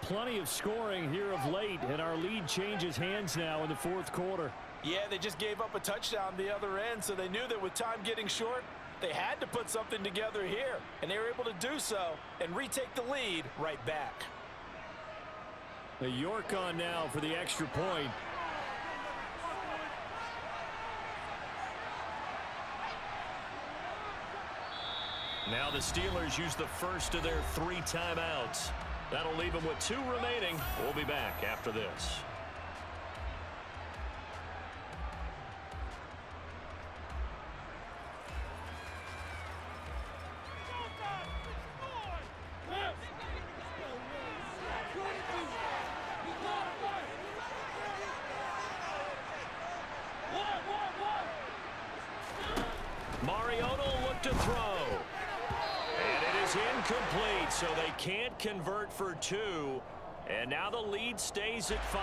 Plenty of scoring here of late, and our lead changes hands now in the fourth quarter. Yeah, they just gave up a touchdown the other end, so they knew that with time getting short, they had to put something together here, and they were able to do so and retake the lead right back. The York on now for the extra point. Now the Steelers use the first of their 3 timeouts. That'll leave them with 2 remaining. We'll be back after this. Mariota looked to throw. And it is incomplete, so they can't convert for 2. And now the lead stays at 5.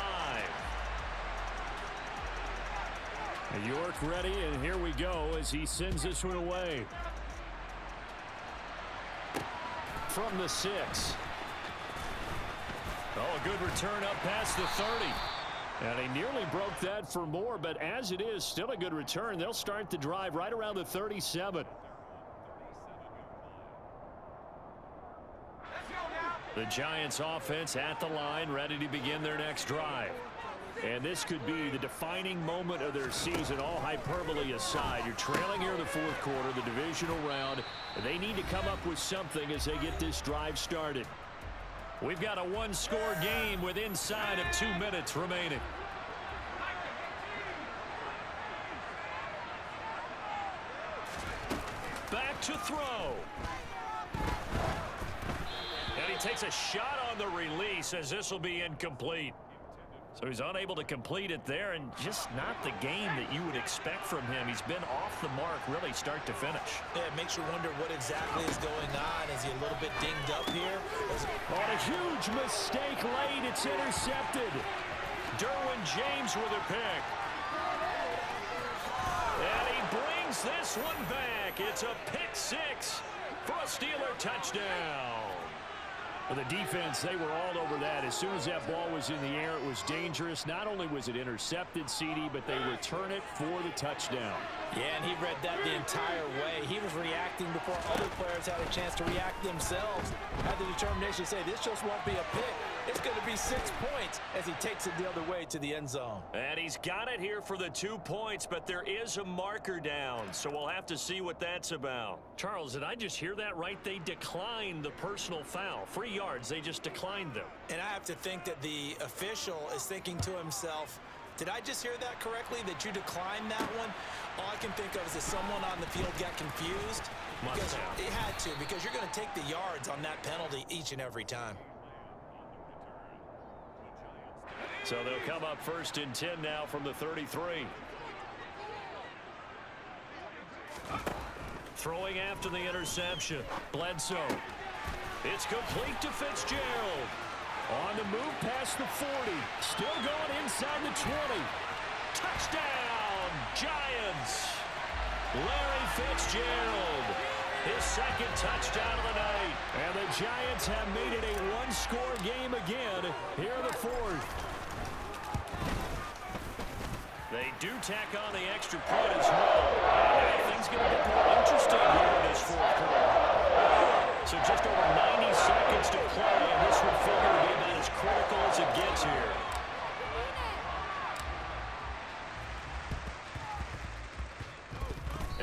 York ready, and here we go as he sends this one away. From the 6. Oh, a good return up past the 30. And he nearly broke that for more, but as it is, still a good return. They'll start the drive right around the 37. The Giants offense at the line, ready to begin their next drive. And this could be the defining moment of their season, all hyperbole aside. You're trailing here in the fourth quarter, the divisional round. They need to come up with something as they get this drive started. We've got a 1-score game with inside of 2 minutes remaining. Back to throw. And he takes a shot on the release as this will be incomplete. So he's unable to complete it there, and just not the game that you would expect from him. He's been off the mark really start to finish. Yeah, it makes you wonder what exactly is going on. Is he a little bit dinged up here? On a huge mistake late, it's intercepted. Derwin James with a pick. And he brings this one back. It's a pick 6 for a Steeler touchdown. For the defense, they were all over that. As soon as that ball was in the air, it was dangerous. Not only was it intercepted, CD, but they return it for the touchdown. Yeah, and he read that the entire way. He was reacting before other players had a chance to react themselves. Had the determination to say, this just won't be a pick. It's going to be 6 points as he takes it the other way to the end zone. And he's got it here for the 2 points, but there is a marker down, so we'll have to see what that's about. Charles, did I just hear that right? They declined the personal foul. 3 yards, they just declined them. And I have to think that the official is thinking to himself, did I just hear that correctly, that you declined that one? All I can think of is that someone on the field got confused. Because it had to, because you're going to take the yards on that penalty each and every time. So they'll come up 1st and 10 now from the 33. Throwing after the interception. Bledsoe. It's complete to Fitzgerald. On the move past the 40. Still going inside the 20. Touchdown, Giants. Larry Fitzgerald. His 2nd touchdown of the night. And the Giants have made it a 1-score game again here in the 4th. They do tack on the extra point as well. And things going to get more interesting here in this 4th quarter. So just over 90 seconds to play, and this would figure to be about as critical as it gets here.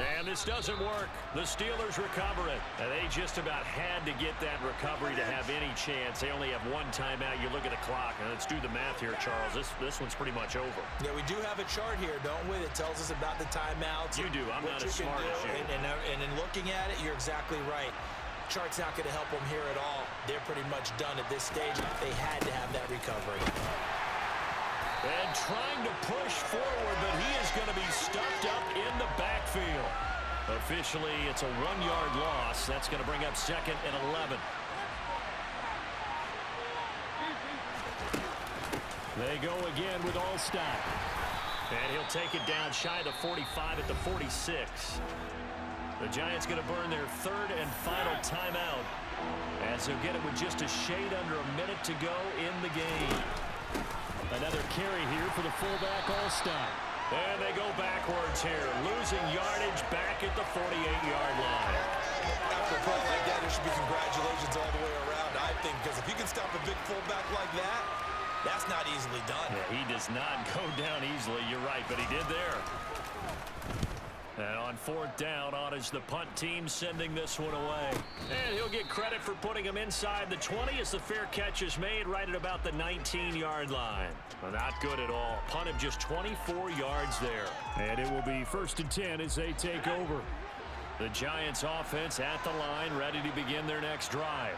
And this doesn't work. The Steelers recover it. And they just about had to get that recovery to have any chance. They only have 1 timeout. You look at the clock, and let's do the math here, Charles. This one's pretty much over. Yeah, we do have a chart here, don't we, that tells us about the timeouts. You do. I'm not as smart as you. And in looking at it, you're exactly right. Chart's not going to help them here at all. They're pretty much done at this stage. They had to have that recovery. And trying to push forward, but he is going to be stuffed up in the backfield. Officially, it's a 1-yard loss. That's going to bring up 2nd and 11. They go again with Allstott. And he'll take it down shy of the 45 at the 46. The Giants going to burn their 3rd and final timeout as they'll get it with just a shade under a minute to go in the game. Another carry here for the fullback all-stop. And they go backwards here, losing yardage back at the 48-yard line. After a play like that, there should be congratulations all the way around, I think, because if you can stop a big fullback like that, that's not easily done. Yeah, he does not go down easily, you're right, but he did there. And on fourth down, on is the punt team sending this one away. And he'll get credit for putting him inside the 20 as the fair catch is made right at about the 19-yard line. Well, not good at all. Punt of just 24 yards there. And it will be 1st and 10 as they take over. The Giants offense at the line, ready to begin their next drive.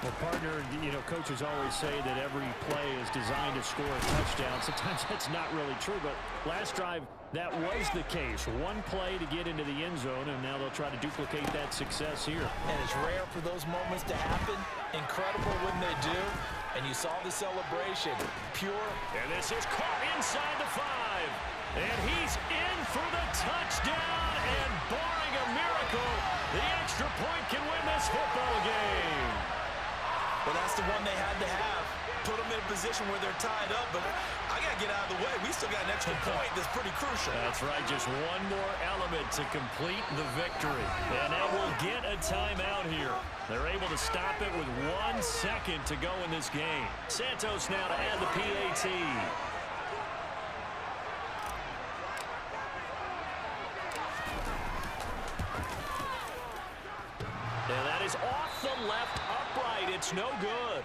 Well, partner, you know, coaches always say that every play is designed to score a touchdown. Sometimes that's not really true, but last drive, that was the case. One play to get into the end zone, and now they'll try to duplicate that success here. And it's rare for those moments to happen. Incredible when they do. And you saw the celebration. Pure. And this is caught inside the 5. And he's in for the touchdown. And barring a miracle, the extra point can win this football game. Well, that's the one they had to have. Put them in a position where they're tied up, but I got to get out of the way. We still got an extra point that's pretty crucial. That's right, just one more element to complete the victory. And now we'll get a timeout here. They're able to stop it with 1 second to go in this game. Santos now to add the PAT. And that is off the left upright. It's no good.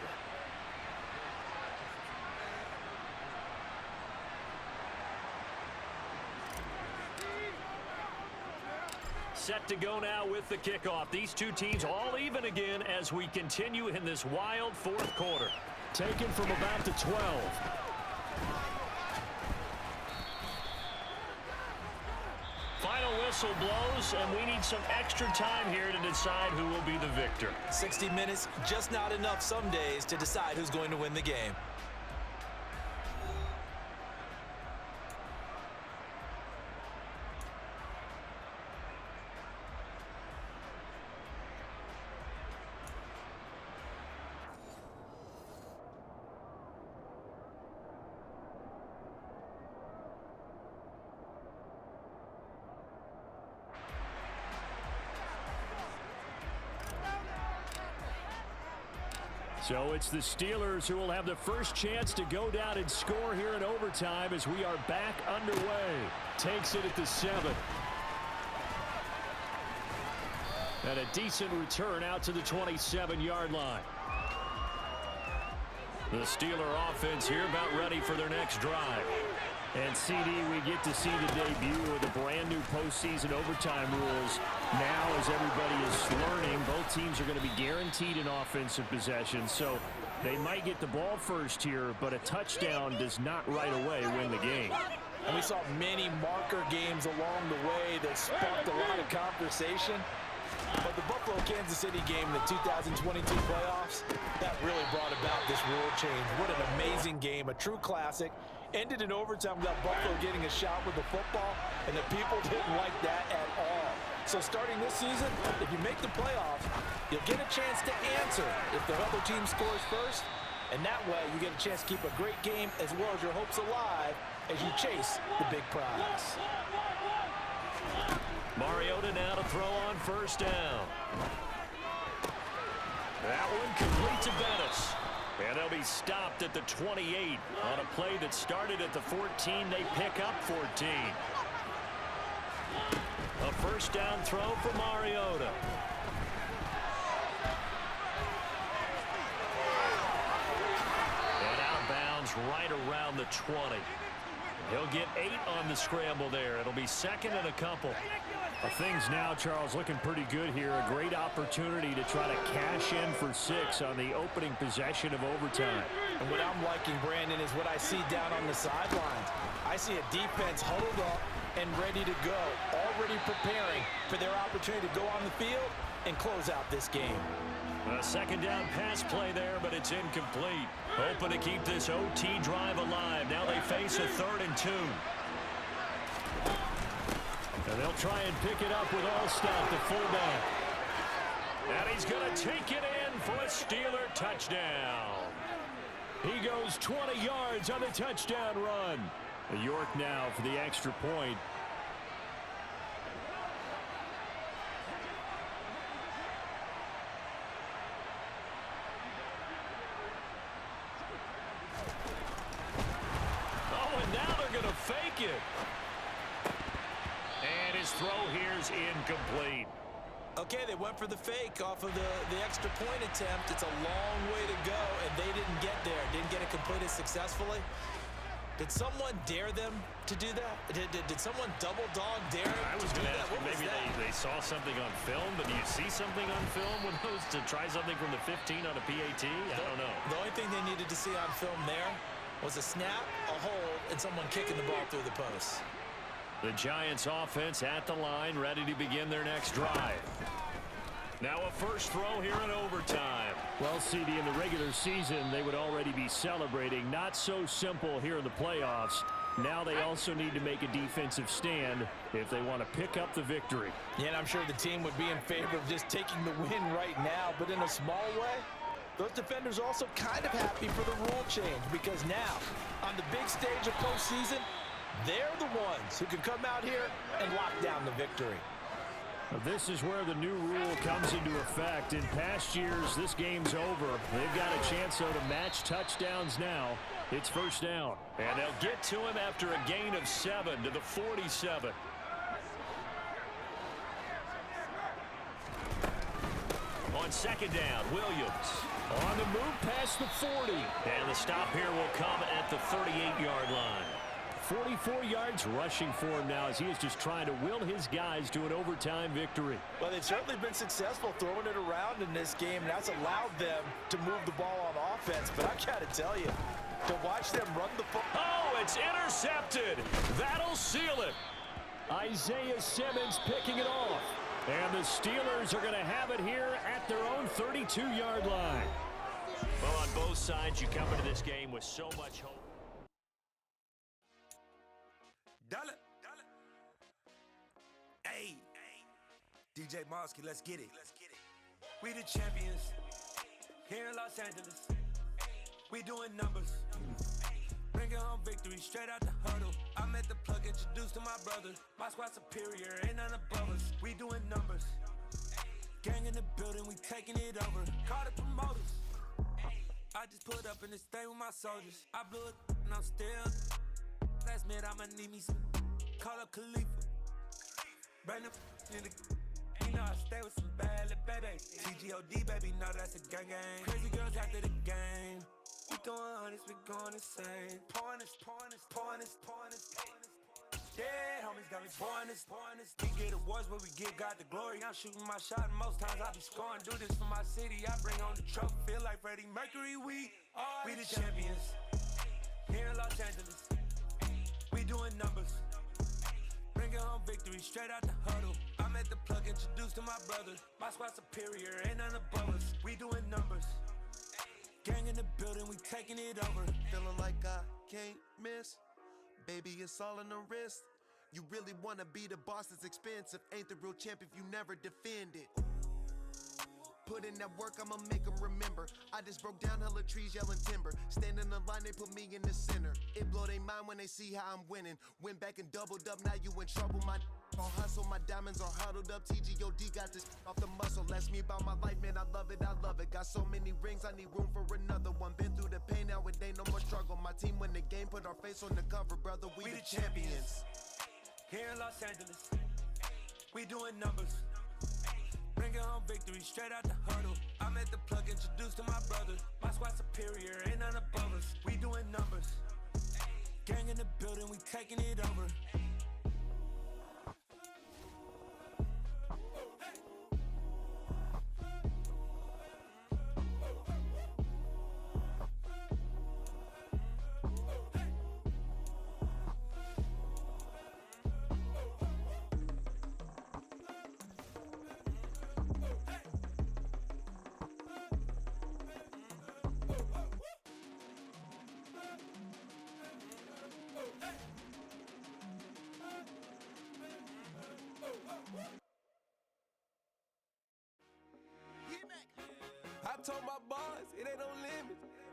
Set to go now with the kickoff. These two teams all even again as we continue in this wild fourth quarter. Taken from about the 12. Final whistle blows, and we need some extra time here to decide who will be the victor. 60 minutes, just not enough some days to decide who's going to win the game. So it's the Steelers who will have the first chance to go down and score here in overtime as we are back underway. Takes it at the 7. And a decent return out to the 27-yard line. The Steeler offense here about ready for their next drive. And CD, we get to see the debut of the brand new postseason overtime rules. Now, as everybody is learning, both teams are going to be guaranteed an offensive possession. So they might get the ball first here, but a touchdown does not right away win the game. And we saw many marker games along the way that sparked a lot of conversation. But the Buffalo-Kansas City game in the 2022 playoffs, that really brought about this rule change. What an amazing game, a true classic. Ended in overtime without Buffalo getting a shot with the football, and the people didn't like that at all. So starting this season, if you make the playoffs, you'll get a chance to answer if the other team scores first, and that way you get a chance to keep a great game as well as your hopes alive as you chase the big prize. Mariota now to throw on first down. That one complete to Bettis. And they'll be stopped at the 28 on a play that started at the 14. They pick up 14. A first down throw for Mariota. And out of bounds right around the 20. He'll get 8 on the scramble there. It'll be second and a couple. Things now, Charles, looking pretty good here. A great opportunity to try to cash in for 6 on the opening possession of overtime. And what I'm liking, Brandon, is what I see down on the sidelines. I see a defense huddled up and ready to go, already preparing for their opportunity to go on the field and close out this game. A second down pass play there, but it's incomplete. Hoping to keep this OT drive alive. Now they face a 3rd and 2. And they'll try and pick it up with Allstott, the fullback. And he's going to take it in for a Steeler touchdown. He goes 20 yards on the touchdown run. York now for the extra point. Oh, and now they're going to fake it. And his throw here is incomplete. Okay, they went for the fake off of the extra point attempt. It's a long way to go, and they didn't get there. Didn't get it completed successfully. Did someone dare them to do that? Did someone double dog dare I was going to ask you, maybe they saw something on film, but do you see something on film when it was to try something from the 15 on a PAT? I don't know. The only thing they needed to see on film there was a snap, a hold, and someone kicking the ball through the post. The Giants offense at the line, ready to begin their next drive. Now a first throw here in overtime. Well, CD, in the regular season, they would already be celebrating. Not so simple here in the playoffs. Now they also need to make a defensive stand if they want to pick up the victory. Yeah, and I'm sure the team would be in favor of just taking the win right now, but in a small way, those defenders are also kind of happy for the rule change, because now, on the big stage of postseason, they're the ones who can come out here and lock down the victory. This is where the new rule comes into effect. In past years, this game's over. They've got a chance, though, to match touchdowns now. It's first down. And they'll get to him after a gain of 7 to the 47. On second down, Williams on the move past the 40. And the stop here will come at the 38-yard line. 44 yards rushing for him now as he is just trying to will his guys to an overtime victory. Well, they've certainly been successful throwing it around in this game, and that's allowed them to move the ball on offense. But I got to tell you, to watch them run the football. Oh, it's intercepted. That'll seal it. Isaiah Simmons picking it off. And the Steelers are going to have it here at their own 32-yard line. Well, on both sides, you come into this game with so much hope. Dollar. Hey, DJ Mosky, let's get it. We the champions here in Los Angeles. We doing numbers. Bringing home victory straight out the huddle. I'm at the plug, introduced to my brother. My squad superior, ain't none above us. We doing numbers. Gang in the building, we taking it over. Call the promoters. I just put up in this thing with my soldiers. I blew it and I'm still. Last minute, I'ma need me some. Call up Khalifa. Bring them in the. You know I stay with some bad little baby. TGOD, baby, know that's a gang gang. Crazy girls after the game. We going honest, we going insane. Pouring this. Yeah, homies got me pouring this. We get awards, but we give God the glory. I'm shooting my shot, and most times I be scoring. Do this for my city, I bring on the trophy. Feel like Freddie Mercury, we the champions here in Los Angeles. We doing numbers. Bringing home victory straight out the huddle. I'm at the plug, introduced to my brother. My squad superior, ain't none above us. We doing numbers. Gang in the building, we taking it over. Feeling like I can't miss. Baby, it's all in the wrist. You really wanna be the boss, it's expensive. Ain't the real champ if you never defend it. Put in that work, I'ma make them remember. I just broke down hella trees, yelling timber. Stand in the line, they put me in the center. It blow they mind when they see how I'm winning. Went back and doubled up, now you in trouble. My on hustle, my diamonds are huddled up. TGOD got this off the muscle. Ask me about my life, man, I love it. Got so many rings, I need room for another one. Been through the pain, now it ain't no more struggle. My team win the game, put our face on the cover, brother. We the champions. Here in Los Angeles, we doing numbers. Bringing home victory straight out the huddle. I'm at the plug, introduced to my brother. My squad